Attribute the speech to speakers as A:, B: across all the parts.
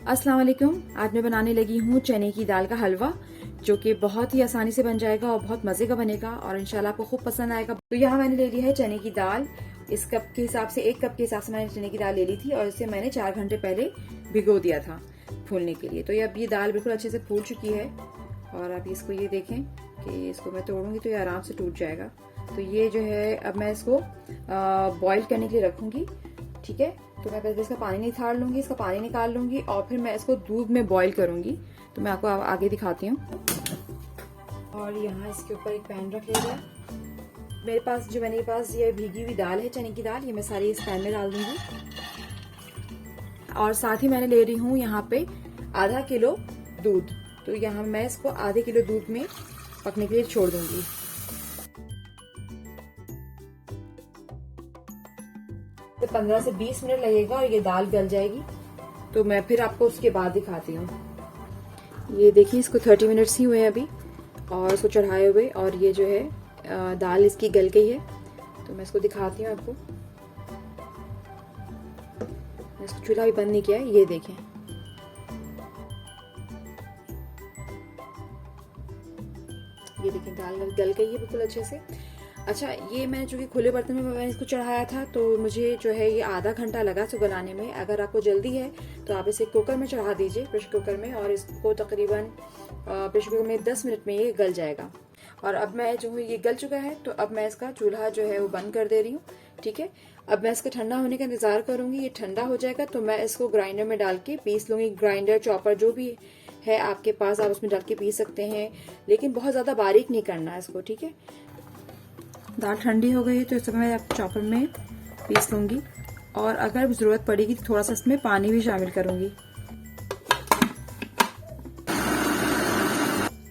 A: अस्सलाम वालेकुम। आज मैं बनाने लगी हूँ चने की दाल का हलवा, जो कि बहुत ही आसानी से बन जाएगा और बहुत मजे का बनेगा और इंशाल्लाह आपको खूब पसंद आएगा। तो यहाँ मैंने ले लिया है चने की दाल। इस कप के हिसाब से 1 कप के हिसाब से मैंने चने की दाल ले ली थी और इसे मैंने 4 घंटे पहले भिगो दिया था फूलने के लिए। तो अब ये दाल बिल्कुल अच्छे से फूल चुकी है और अब इसको ये देखें कि इसको मैं तोड़ूंगी तो ये आराम से टूट जाएगा। तो ये जो है अब मैं इसको बॉईल करने के लिए रखूंगी। ठीक है, तो मैं पहले इसका पानी निकाल लूंगी, इसका पानी निकाल लूंगी और फिर मैं इसको दूध में बॉईल करूंगी। तो मैं आपको आगे दिखाती हूँ। और यहाँ इसके ऊपर एक पैन रख लिया। मेरे पास ये भीगी हुई दाल है, चने की दाल, ये मैं सारी इस पैन में डाल दूंगी। और साथ ही मैंने ले रही हूँ यहाँ पे आधा किलो दूध। तो यहाँ मैं इसको आधे किलो दूध में पकने के लिए छोड़ दूंगी। तो 15 से 20 मिनट लगेगा और ये दाल गल जाएगी। तो मैं फिर आपको उसके बाद दिखाती हूँ। ये देखिए, इसको 30 मिनट्स ही हुए हैं अभी और इसको चढ़ाए हुए, और ये जो है दाल इसकी गल गई है। तो मैं इसको दिखाती हूँ आपको। मैं इसको चूल्हा भी बंद नहीं किया है, ये देखें। ये देखें, दाल गल गई है बिल्कुल अच्छे से। अच्छा, ये मैं चूंकि खुले बर्तन में मैंने इसको चढ़ाया था तो मुझे जो है ये आधा घंटा लगा इसको गलाने में। अगर आपको जल्दी है तो आप इसे कुकर में चढ़ा दीजिए, प्रेशर कुकर में, और इसको तकरीबन प्रेशर कुकर में 10 मिनट में ये गल जाएगा। और अब मैं जो ये गल चुका है तो अब मैं इसका चूल्हा जो है वो बंद कर दे रही हूँ। ठीक है, अब मैं इसका ठंडा होने का इंतजार करूंगी। ये ठंडा हो जाएगा तो मैं इसको ग्राइंडर में डाल के पीस लूंगी। ग्राइंडर, चॉपर जो भी है आपके पास आप उसमें डाल के पीस सकते हैं, लेकिन बहुत ज्यादा बारीक नहीं करना है इसको। ठीक है, दाल ठंडी हो गई तो इस समय मैं चॉपर में पीस लूंगी और अगर जरूरत पड़ेगी तो थोड़ा सा इसमें पानी भी शामिल करूंगी।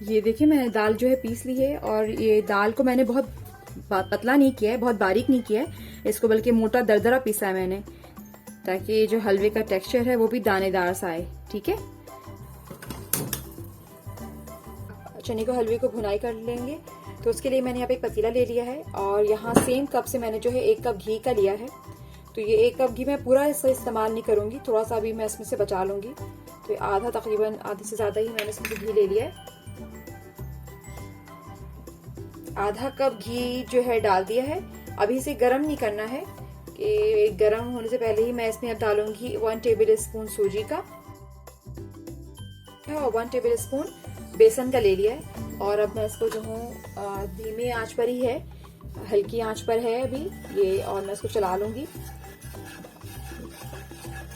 A: ये देखिए, मैंने दाल जो है पीस ली है और ये दाल को मैंने बहुत पतला नहीं किया है, बहुत बारीक नहीं किया है इसको, बल्कि मोटा दरदरा पीसा है मैंने, ताकि ये जो हलवे का टेक्सचर है वो भी दानेदार सा आए। ठीक है, चने को हलवे को भुनाई कर लेंगे। तो उसके लिए मैंने यहाँ पे एक पतीला ले लिया है और यहाँ सेम कप से मैंने जो है 1 कप घी का लिया है। तो ये 1 कप घी मैं पूरा इसका इस्तेमाल नहीं करूंगी, थोड़ा सा भी मैं इसमें से बचा लूंगी। तो आधा, तकरीबन आधे से ज्यादा ही मैंने इसमें घी ले लिया है। आधा कप घी जो है डाल दिया है। अभी इसे गर्म नहीं करना है, कि गर्म होने से पहले ही मैं इसमें अब डालूंगी 1 टेबल स्पून सूजी का और 1 टेबल स्पून बेसन का ले लिया है। और अब मैं इसको जो हूँ धीमी आंच पर ही है, हल्की आंच पर है अभी ये, और मैं इसको चला लूंगी,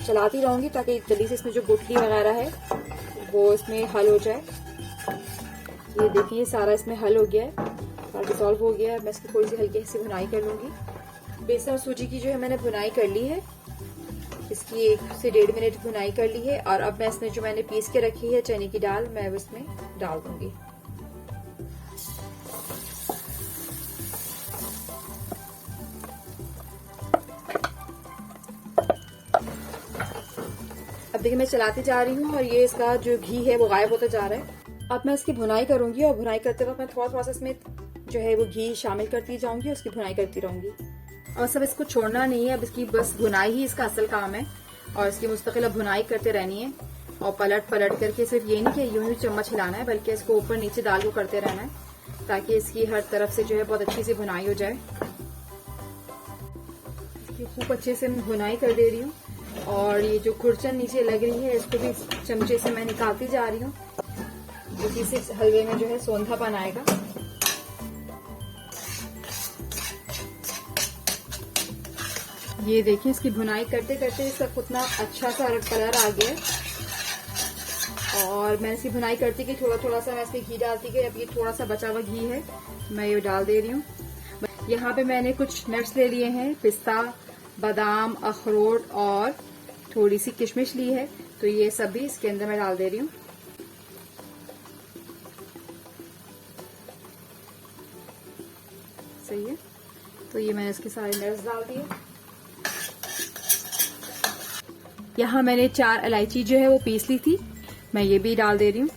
A: चलाती रहूंगी ताकि जल्दी से इसमें जो गुठली वगैरह है वो इसमें हल हो जाए। ये देखिए, सारा इसमें हल हो गया है और डिसॉल्व हो गया है। मैं इसकी थोड़ी सी हल्की सी भुनाई कर लूंगी। बेसन और सूजी की जो है मैंने भुनाई कर ली है, इसकी 1 से 1.5 मिनट भुनाई कर ली है। और अब मैं इसमें जो मैंने पीस के रखी है चने की दाल, मैं इसमें डाल दूंगी। अब देखिए, मैं चलाती जा रही हूँ और ये इसका जो घी है वो गायब होता जा रहा है। अब मैं इसकी भुनाई करूंगी और भुनाई करते वक्त मैं थोड़ा थोड़ा सा इसमें जो है वो घी शामिल करती जाऊंगी, उसकी भुनाई करती रहूंगी। और सब इसको छोड़ना नहीं है, अब इसकी बस भुनाई ही इसका असल काम है और इसकी मुस्तकिल भुनाई करते रहनी है। और पलट पलट करके, सिर्फ ये नहीं कि यूं ही चम्मच हिलाना है, बल्कि इसको ऊपर नीचे दाल को करते रहना है ताकि इसकी हर तरफ से जो है बहुत अच्छी सी भुनाई हो जाए। खूब अच्छे से मैं भुनाई कर दे रही हूँ और ये जो खुरचन नीचे लग रही है इसको भी चमचे से मैं निकालती जा रही हूँ, जिससे इस हलवे में जो है सोंधापन आएगा। ये देखिए, इसकी भुनाई करते करते इसका कितना अच्छा सा कलर आ गया है। और मैं इसकी भुनाई करती गई, थोड़ा थोड़ा सा मैं इसमें घी डालती गई। अब ये थोड़ा सा बचा हुआ घी है, मैं ये डाल दे रही हूँ। यहाँ पे मैंने कुछ नट्स ले लिए हैं, पिस्ता, बादाम, अखरोट और थोड़ी सी किशमिश ली है। तो ये सब भी इसके अंदर मैं डाल दे रही हूँ। सही है, तो ये मैंने इसके सारे नट्स डाल दिए। यहाँ मैंने 4 इलायची जो है वो पीस ली थी, मैं ये भी डाल दे रही हूँ।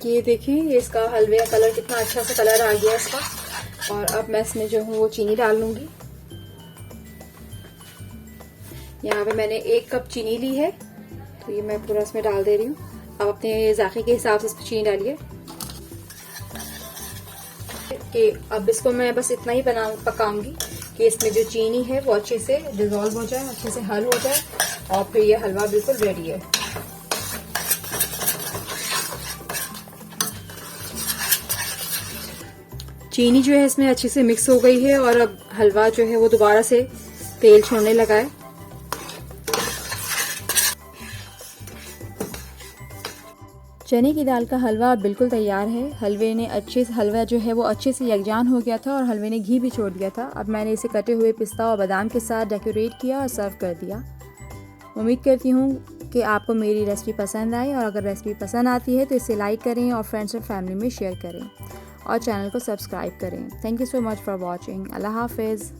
A: ये देखें, ये इसका हलवे का कलर कितना अच्छा सा कलर आ गया इसका। और अब मैं इसमें जो हूँ वो चीनी डाल लूंगी। यहाँ पे मैंने 1 कप चीनी ली है, तो ये मैं पूरा इसमें डाल दे रही हूँ। आप अपने जायके के हिसाब से चीनी डालिए। कि अब इसको मैं बस इतना ही पकाऊंगी कि इसमें जो चीनी है वो अच्छे से डिजोल्व हो जाए, अच्छे से हल हो जाए, और फिर ये हलवा बिल्कुल रेडी है। चीनी जो है इसमें अच्छे से मिक्स हो गई है और अब हलवा जो है वो दोबारा से तेल छोड़ने लगा है। चने की दाल का हलवा बिल्कुल तैयार है। हलवा जो है वो अच्छे से यकजान हो गया था और हलवे ने घी भी छोड़ दिया था। अब मैंने इसे कटे हुए पिस्ता और बादाम के साथ डेकोरेट किया और सर्व कर दिया। उम्मीद करती हूँ कि आपको मेरी रेसिपी पसंद आई, और अगर रेसिपी पसंद आती है तो इसे लाइक करें और फ्रेंड्स और फैमिली में शेयर करें और चैनल को सब्सक्राइब करें। Thank you so much for watching. अल्लाह हाफिज़।